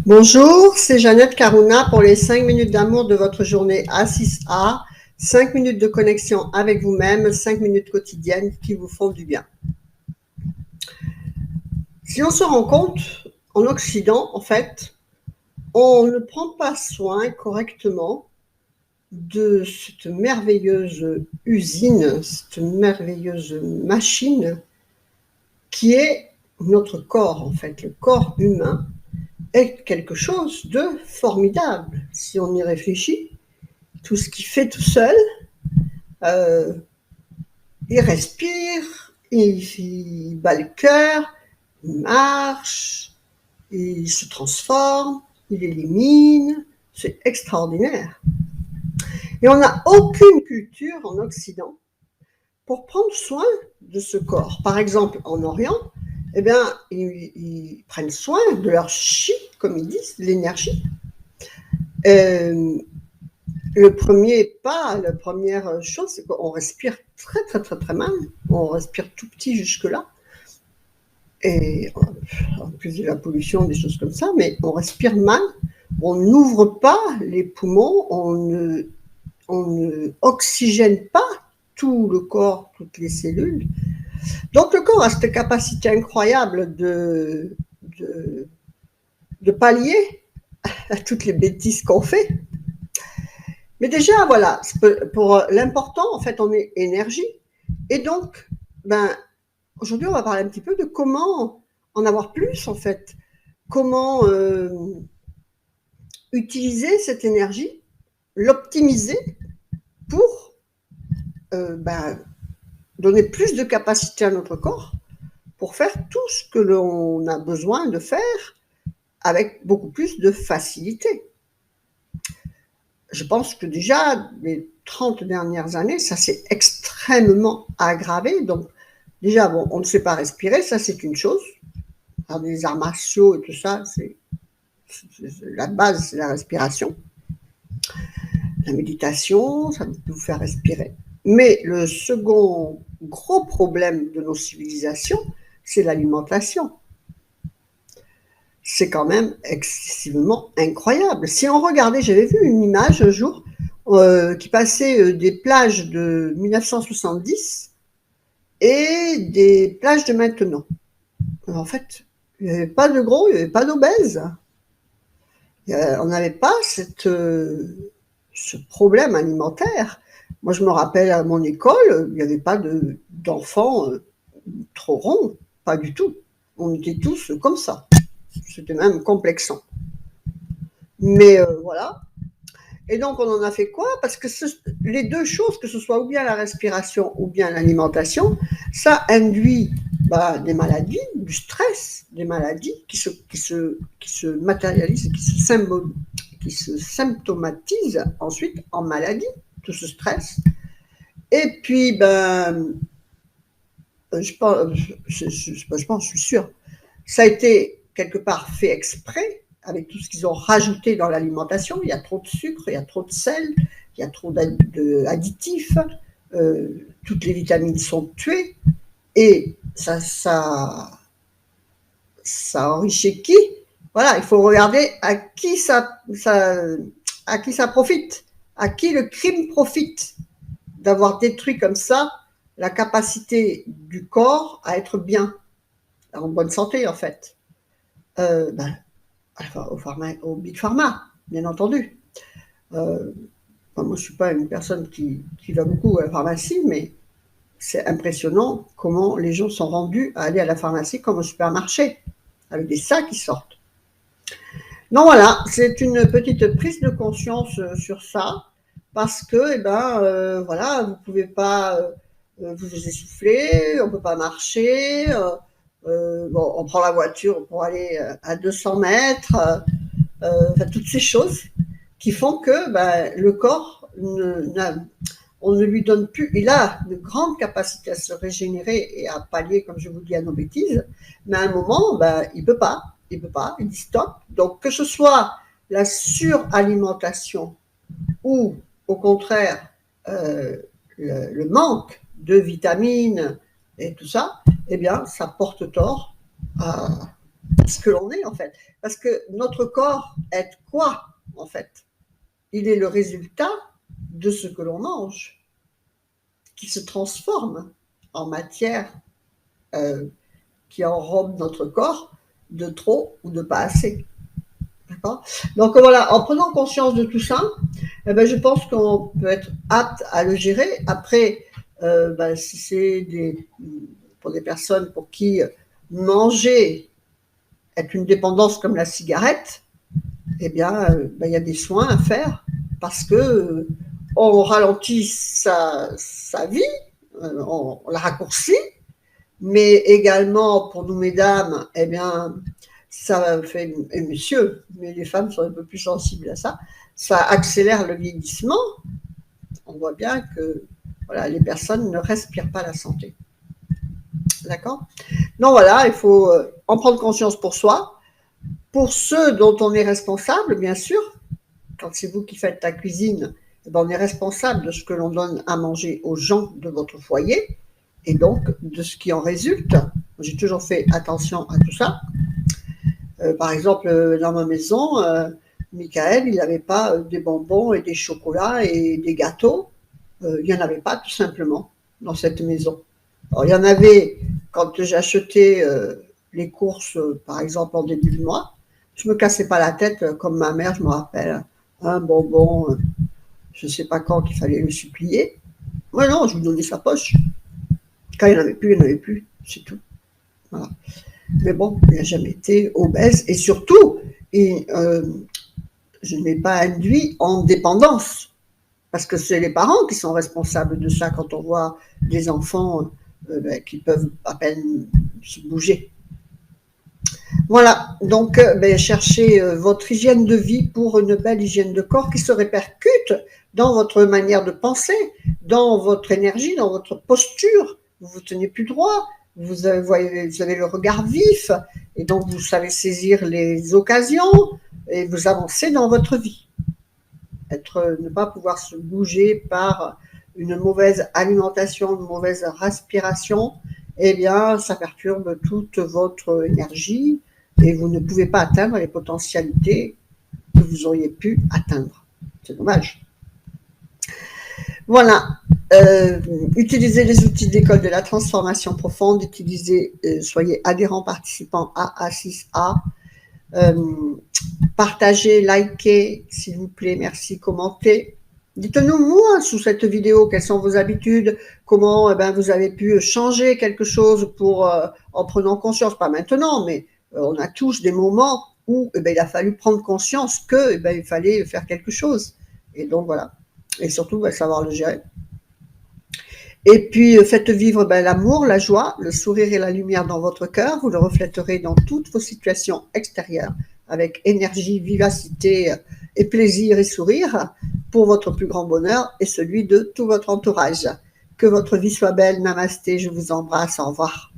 Bonjour, c'est Jeannette Carouna pour les 5 minutes d'amour de votre journée A6A, 5 minutes de connexion avec vous-même, 5 minutes quotidiennes qui vous font du bien. Si on se rend compte, en Occident, en fait, on ne prend pas soin correctement de cette merveilleuse usine, cette merveilleuse machine qui est notre corps, en fait, le corps humain est quelque chose de formidable. Si on y réfléchit, tout ce qu'il fait tout seul, il respire, il bat le cœur, il marche, il se transforme, il élimine, c'est extraordinaire. Et on n'a aucune culture en Occident pour prendre soin de ce corps. Par exemple, en Orient, eh bien, ils prennent soin de leur chi, comme ils disent, l'énergie. Le premier pas, la première chose, c'est qu'on respire très, très, très, très mal. On respire tout petit jusque-là. Et en plus de la pollution, des choses comme ça, mais on respire mal. On n'ouvre pas les poumons, on ne oxygène pas tout le corps, toutes les cellules. Donc le corps a cette capacité incroyable de pallier à toutes les bêtises qu'on fait. Mais déjà, voilà, pour l'important, en fait, on est énergie. Et donc, aujourd'hui, on va parler un petit peu de comment en avoir plus, en fait. Comment utiliser cette énergie, l'optimiser pour donner plus de capacité à notre corps pour faire tout ce que l'on a besoin de faire avec beaucoup plus de facilité. Je pense que déjà, les 30 dernières années, ça s'est extrêmement aggravé. Donc, déjà, bon, on ne sait pas respirer, ça c'est une chose. Alors, les arts martiaux et tout ça, c'est la base, c'est la respiration. La méditation, ça peut vous faire respirer. Mais le second gros problème de nos civilisations, c'est l'alimentation. C'est quand même excessivement incroyable. Si on regardait, j'avais vu une image un jour qui passait des plages de 1970 et des plages de maintenant. En fait, il n'y avait pas de gros, il n'y avait pas d'obèses. On n'avait pas ce problème alimentaire. Moi, je me rappelle à mon école, il n'y avait pas d'enfants trop ronds, pas du tout. On était tous comme ça. C'était même complexant. Mais voilà. Et donc, on en a fait quoi? Parce que les deux choses, que ce soit ou bien la respiration ou bien l'alimentation, ça induit des maladies, du stress, des maladies qui se matérialisent, qui se symptomatisent ensuite en maladie, tout ce stress. Et puis, je suis sûre, ça a été quelque part fait exprès, avec tout ce qu'ils ont rajouté dans l'alimentation. Il y a trop de sucre, il y a trop de sel, il y a trop d'additifs, toutes les vitamines sont tuées, et ça enrichit qui? Voilà, il faut regarder à qui ça profite, à qui le crime profite d'avoir détruit comme ça la capacité du corps à être bien, en bonne santé en fait. Au Big Pharma, bien entendu. Moi, je ne suis pas une personne qui va beaucoup à la pharmacie, mais c'est impressionnant comment les gens sont rendus à aller à la pharmacie comme au supermarché, avec des sacs qui sortent. Donc voilà, c'est une petite prise de conscience sur ça, parce que, voilà, vous ne pouvez pas vous essouffler, on ne peut pas marcher, bon, on prend la voiture pour aller à 200 mètres, toutes ces choses qui font que le corps, on ne lui donne plus, il a de grandes capacités à se régénérer et à pallier, comme je vous dis, à nos bêtises, mais à un moment, il peut pas, il dit stop. Donc que ce soit la suralimentation ou au contraire le manque de vitamines et tout ça, eh bien ça porte tort ce que l'on est en fait. Parce que notre corps est quoi en fait? Il est le résultat de ce que l'on mange, qui se transforme en matière qui enrobe notre corps de trop ou de pas assez. D'accord? Donc voilà, en prenant conscience de tout ça, eh ben, je pense qu'on peut être apte à le gérer. Après, si c'est pour des personnes pour qui manger est une dépendance comme la cigarette, eh bien, il y a des soins à faire parce que on ralentit sa vie, on la raccourcit, mais également pour nous mesdames, eh bien, ça fait, et messieurs, mais les femmes sont un peu plus sensibles à ça, ça accélère le vieillissement. On voit bien que voilà, les personnes ne respirent pas la santé. D'accord? Donc voilà, il faut en prendre conscience pour soi, pour ceux dont on est responsable, bien sûr. Quand c'est vous qui faites la cuisine, eh ben on est responsable de ce que l'on donne à manger aux gens de votre foyer et donc de ce qui en résulte. J'ai toujours fait attention à tout ça. Par exemple, dans ma maison, Michael, il n'avait pas des bonbons et des chocolats et des gâteaux. Il n'y en avait pas tout simplement dans cette maison. Alors, il y en avait quand j'achetais les courses, par exemple en début de mois. Je ne me cassais pas la tête, comme ma mère, je me rappelle, un bonbon, je ne sais pas quand qu'il fallait le supplier. Moi non, je lui donnais sa poche. Quand il n'y en avait plus, il n'y en avait plus, c'est tout. Voilà. Mais bon, il n'a jamais été obèse et surtout, je n'ai pas induit en dépendance. Parce que c'est les parents qui sont responsables de ça quand on voit des enfants qui peuvent à peine se bouger. Voilà, donc cherchez votre hygiène de vie pour une belle hygiène de corps qui se répercute dans votre manière de penser, dans votre énergie, dans votre posture. Vous vous tenez plus droit, vous avez le regard vif, et donc vous savez saisir les occasions, et vous avancez dans votre vie. Ne pas pouvoir se bouger par une mauvaise alimentation, une mauvaise respiration, eh bien, ça perturbe toute votre énergie et vous ne pouvez pas atteindre les potentialités que vous auriez pu atteindre. C'est dommage. Voilà. Utilisez les outils de l'école de la transformation profonde. Soyez adhérents participants à A6A. Partagez, likez, s'il vous plaît, merci, commentez. Dites-nous, moi, sous cette vidéo, quelles sont vos habitudes, comment vous avez pu changer quelque chose en prenant conscience, pas maintenant, mais on a tous des moments où il a fallu prendre conscience qu'il fallait faire quelque chose. Et donc voilà, et surtout savoir le gérer. Et puis, faites vivre l'amour, la joie, le sourire et la lumière dans votre cœur. Vous le reflèterez dans toutes vos situations extérieures avec énergie, vivacité et plaisir et sourire pour votre plus grand bonheur et celui de tout votre entourage. Que votre vie soit belle. Namasté, je vous embrasse. Au revoir.